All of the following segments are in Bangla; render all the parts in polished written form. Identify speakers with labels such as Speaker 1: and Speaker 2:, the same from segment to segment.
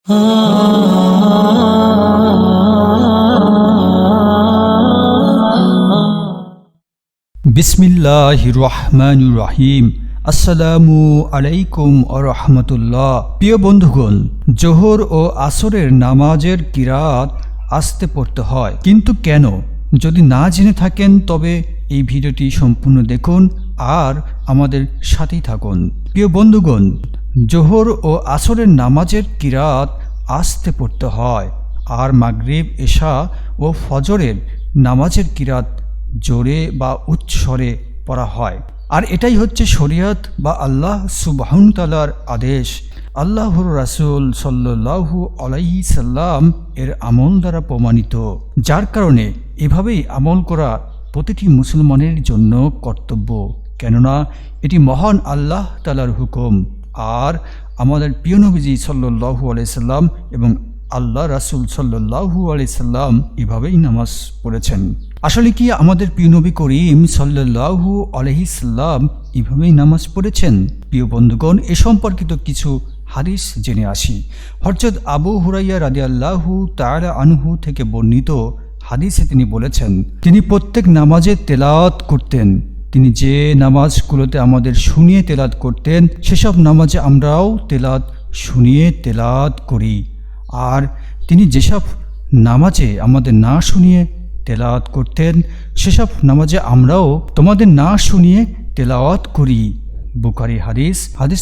Speaker 1: বিসমিল্লাহির রহমানির রহিম। আসসালামু আলাইকুম ওয়া রাহমাতুল্লাহ। প্রিয় বন্ধুগণ, জোহর ও আসরের নামাজের কিরাত আস্তে পড়তে হয়, কিন্তু কেন? যদি না জেনে থাকেন তবে এই ভিডিওটি সম্পূর্ণ দেখুন আর আমাদের সাথেই থাকুন। প্রিয় বন্ধুগণ, জোহর ও আসরের নামাজের কিরাত আস্তে পড়তে হয়, আর মাগরিব, এশা ও ফজরের নামাজের কিরাত জোরে বা উচ্চ স্বরে পড়া হয়। আর এটাই হচ্ছে শরিয়ত বা আল্লাহ সুবহানাহু তাআলার আদেশ। আল্লাহর রাসূল সাল্লাল্লাহু আলাইহি সাল্লাম এর আমল দ্বারা প্রমাণিত, যার কারণে এভাবেই আমল করা প্রতিটি মুসলমানের জন্য কর্তব্য, কেননা এটি মহান আল্লাহ তাআলার হুকুম। আর আমাদের প্রিয় নবীজি সাল্লাল্লাহু আলাইহি সাল্লাম এবং আল্লাহ রাসূল সাল্লাল্লাহু আলাইহি সাল্লাম এভাবেই নামাজ পড়েছেন। আসলে কি আমাদের প্রিয় নবী করিম সাল্লাল্লাহু আলাইহি সাল্লাম এভাবেই নামাজ পড়েছেন? প্রিয় বন্ধুগণ, এ সম্পর্কিত কিছু হাদিস জেনে আসি। হযরত আবু হুরায়রা রাদিয়াল্লাহু তাআলা আনহু থেকে বর্ণিত হাদিসে তিনি বলেছেন, তিনি প্রত্যেক নামাজে তেলাওয়াত করতেন। তিনি যে নামাজগুলোতে আমাদের শুনিয়ে তেলাওয়াত করতেন, সেসব নামাজে আমরাও তেলাওয়াত শুনিয়ে তেলাওয়াত করি। আর তিনি যেসব নামাজে আমাদের না শুনিয়ে তেলাওয়াত করতেন, সেসব নামাজে আমরাও তোমাদের না শুনিয়ে তেলাওয়াত করি। বুখারী হাদিস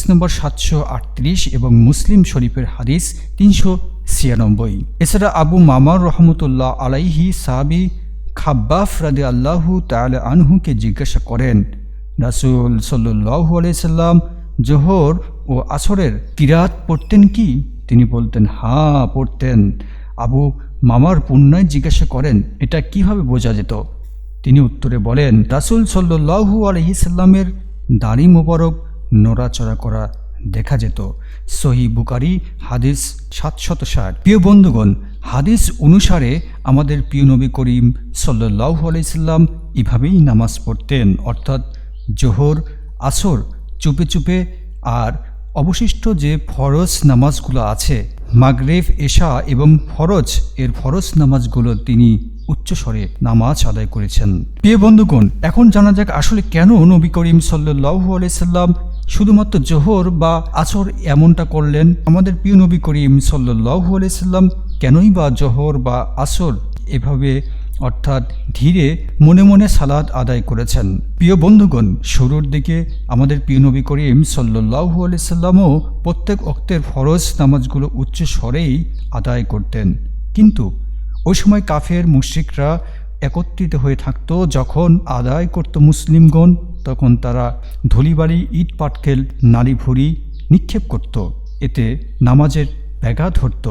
Speaker 1: নম্বর 738 এবং মুসলিম শরীফের হাদিস 396। এছাড়া আবু মামার রহমতুল্লাহ আলাইহি সাহাবী খাব্বাব রাদিয়াল্লাহু তাআলা আনহুকে জিজ্ঞাসা করেন, রাসূল সাল্লাল্লাহু আলাইহি সাল্লাম জোহর ও আসরের কিরাত পড়তেন কি? তিনি বলতেন, হ্যাঁ পড়তেন। আবু মামার পুনরায় জিজ্ঞাসা করেন, এটা কিভাবে বোঝা যেত? তিনি উত্তরে বলেন, রাসূল সাল্লাল্লাহু আলাইহি সাল্লামের দাড়ি মোবারক নড়াচড়া করা দেখা যেত। সহিহ বুখারী হাদিস 760। প্রিয় বন্ধুগণ, হাদিস অনুসারে আমাদের প্রিয় নবী করিম সাল্লাল্লাহু আলাইহি সাল্লাম এভাবেই নামাজ পড়তেন, অর্থাৎ জোহর, আসর চুপে চুপে, আর অবশিষ্ট যে ফরজ নামাজগুলো আছে, মাগরিব, এশা এবং ফরজ নামাজগুলো তিনি উচ্চস্বরে নামাজ আদায় করেছেন। প্রিয় বন্ধুগণ, এখন জানা যাক আসলে কেন নবী করিম সাল্লাল্লাহু আলাইহি সাল্লাম শুধুমাত্র জোহর বা আসর এমনটা করলেন। আমাদের প্রিয় নবী করিম সাল্লাল্লাহু আলাইহি সাল্লাম কেনই বা জোহর বা আসর এভাবে অর্থাৎ ধীরে মনে মনে সালাত আদায় করেছেন? প্রিয় বন্ধুগণ, শুরুর দিকে আমাদের প্রিয় নবী করিম সাল্লাল্লাহু আলাইহি সাল্লামও প্রত্যেক ওয়াক্তের ফরজ নামাজগুলো উচ্চ স্বরেই আদায় করতেন, কিন্তু ওই সময় কাফের মুশরিকরা একত্রিত হয়ে থাকতো। যখন আদায় করত মুসলিমগণ, তখন তারা ধুলিবালি, ইট পাটকেল, নারী ভুঁড়ি নিক্ষেপ করত, এতে নামাজের ব্যাঘাত ঘটত।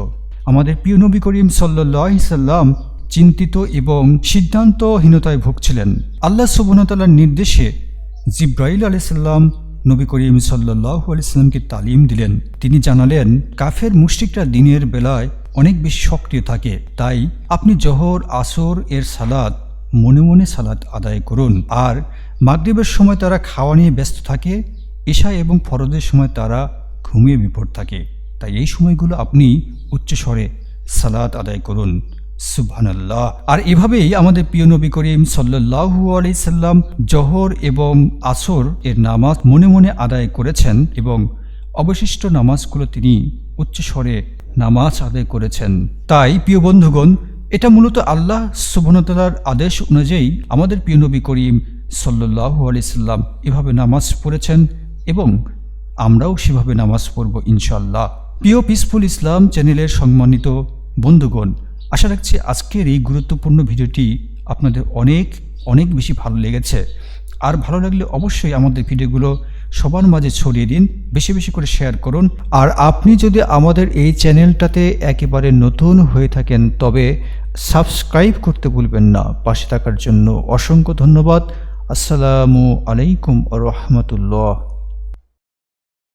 Speaker 1: আমাদের প্রিয় নবী করিম সাল্লাল্লাহু আলাইহি সাল্লাম চিন্তিত এবং সিদ্ধান্তহীনতায় ভুগছিলেন। আল্লাহ সুবহানাহু ওয়া তাআলার নির্দেশে জিবরাইল আলাইহিস সালাম নবী করিম সাল্লাল্লাহু আলাইহি সাল্লামকে তালিম দিলেন। তিনি জানালেন, কাফের মুশরিকরা দিনের বেলায় অনেক বেশি সক্রিয় থাকে, তাই আপনি জোহর, আসর এর সালাত মনে মনে সালাত আদায় করুন। আর মাগরিবের সময় তারা খাওয়া নিয়ে ব্যস্ত থাকে, এশা এবং ফরজের সময় তারা ঘুমিয়ে বিভোর থাকে, তাই এই সময়গুলো আপনি উচ্চস্বরে সালাত আদায় করুন। সুবহানাল্লাহ। আর এভাবেই আমাদের প্রিয় নবী করিম সাল্লাল্লাহু আলাইহি সাল্লাম জোহর এবং আসর এর নামাজ মনে মনে আদায় করেছেন এবং অবশিষ্ট নামাজগুলো তিনি উচ্চস্বরে নামাজ আদায় করেছেন। তাই প্রিয় বন্ধুগণ, এটা মূলত আল্লাহ সুবহানাহু ওয়া তাআলার আদেশ অনুযায়ী আমাদের প্রিয় নবী করিম সাল্লাল্লাহু আলাইহি সাল্লাম এভাবে নামাজ পড়েছেন এবং আমরাও সেভাবে নামাজ পড়ব ইনশাআল্লাহ। প্রিয় পিসফুল ইসলাম চ্যানেলের সম্মানিত বন্ধুগণ, আশা রাখছি আজকের এই গুরুত্বপূর্ণ ভিডিওটি আপনাদের অনেক অনেক বেশি ভালো লেগেছে। আর ভালো লাগলে অবশ্যই আমাদের ভিডিওগুলো সবার মাঝে ছড়িয়ে দিন, বেশি বেশি করে শেয়ার করুন। আর আপনি যদি আমাদের এই চ্যানেলটাতে একেবারে নতুন হয়ে থাকেন তবে সাবস্ক্রাইব করতে ভুলবেন না। পাশে থাকার জন্য অসংখ্য ধন্যবাদ। আসসালামু আলাইকুম ওয়া রাহমাতুল্লাহ।